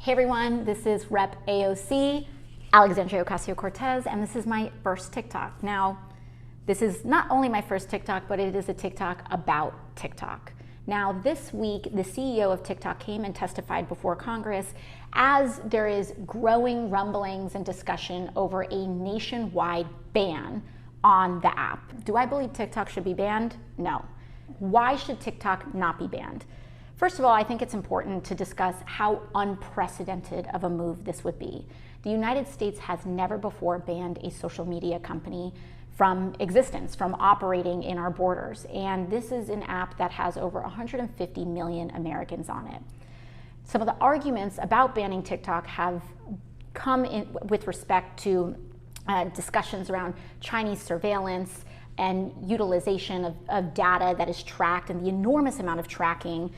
Hey everyone, this is Rep AOC, Alexandria Ocasio-Cortez, and this is my first TikTok. Now, this is not only my first TikTok, but it is a TikTok about TikTok. Now, this week, the CEO of TikTok came and testified before Congress as there is growing rumblings and discussion over a nationwide ban on the app. Do I believe TikTok should be banned? No. Why should TikTok not be banned? First of all, I think it's important to discuss how unprecedented of a move this would be. The United States has never before banned a social media company from existence, from operating in our borders. And this is an app that has over 150 million Americans on it. Some of the arguments about banning TikTok have come in with respect to discussions around Chinese surveillance and utilization of data that is tracked and the enormous amount of tracking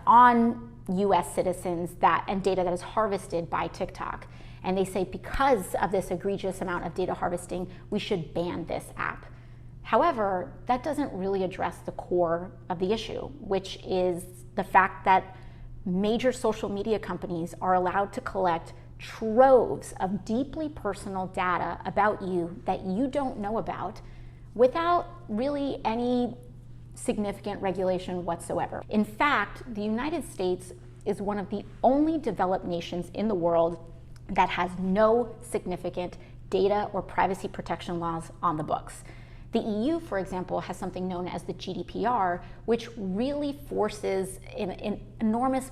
on US citizens and data that is harvested by TikTok. And they say because of this egregious amount of data harvesting, we should ban this app. However, that doesn't really address the core of the issue, which is the fact that major social media companies are allowed to collect troves of deeply personal data about you that you don't know about without really any significant regulation whatsoever. In fact, the United States is one of the only developed nations in the world that has no significant data or privacy protection laws on the books. The EU, for example, has something known as the GDPR, which really forces an enormous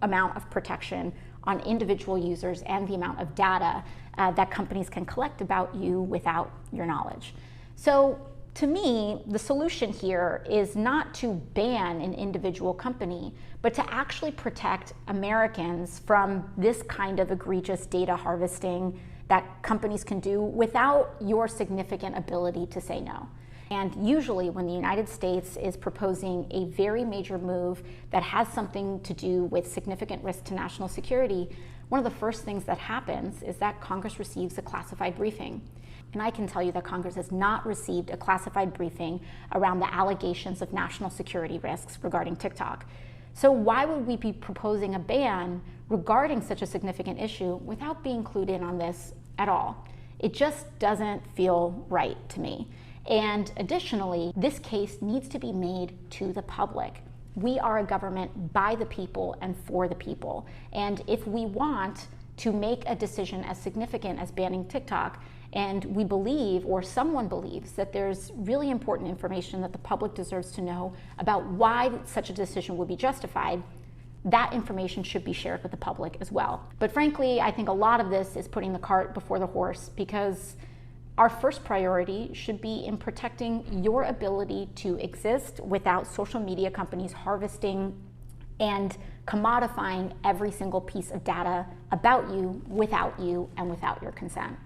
amount of protection on individual users and the amount of data that companies can collect about you without your knowledge. So to me, the solution here is not to ban an individual company, but to actually protect Americans from this kind of egregious data harvesting that companies can do without your significant ability to say no. And usually when the United States is proposing a very major move that has something to do with significant risk to national security, one of the first things that happens is that Congress receives a classified briefing. And I can tell you that Congress has not received a classified briefing around the allegations of national security risks regarding TikTok. So why would we be proposing a ban regarding such a significant issue without being clued in on this at all? It just doesn't feel right to me. And additionally, this case needs to be made to the public. We are a government by the people and for the people. And if we want to make a decision as significant as banning TikTok, and we believe, or someone believes, that there's really important information that the public deserves to know about why such a decision would be justified, that information should be shared with the public as well. But frankly, I think a lot of this is putting the cart before the horse, because our first priority should be in protecting your ability to exist without social media companies harvesting and commodifying every single piece of data about you and without your consent.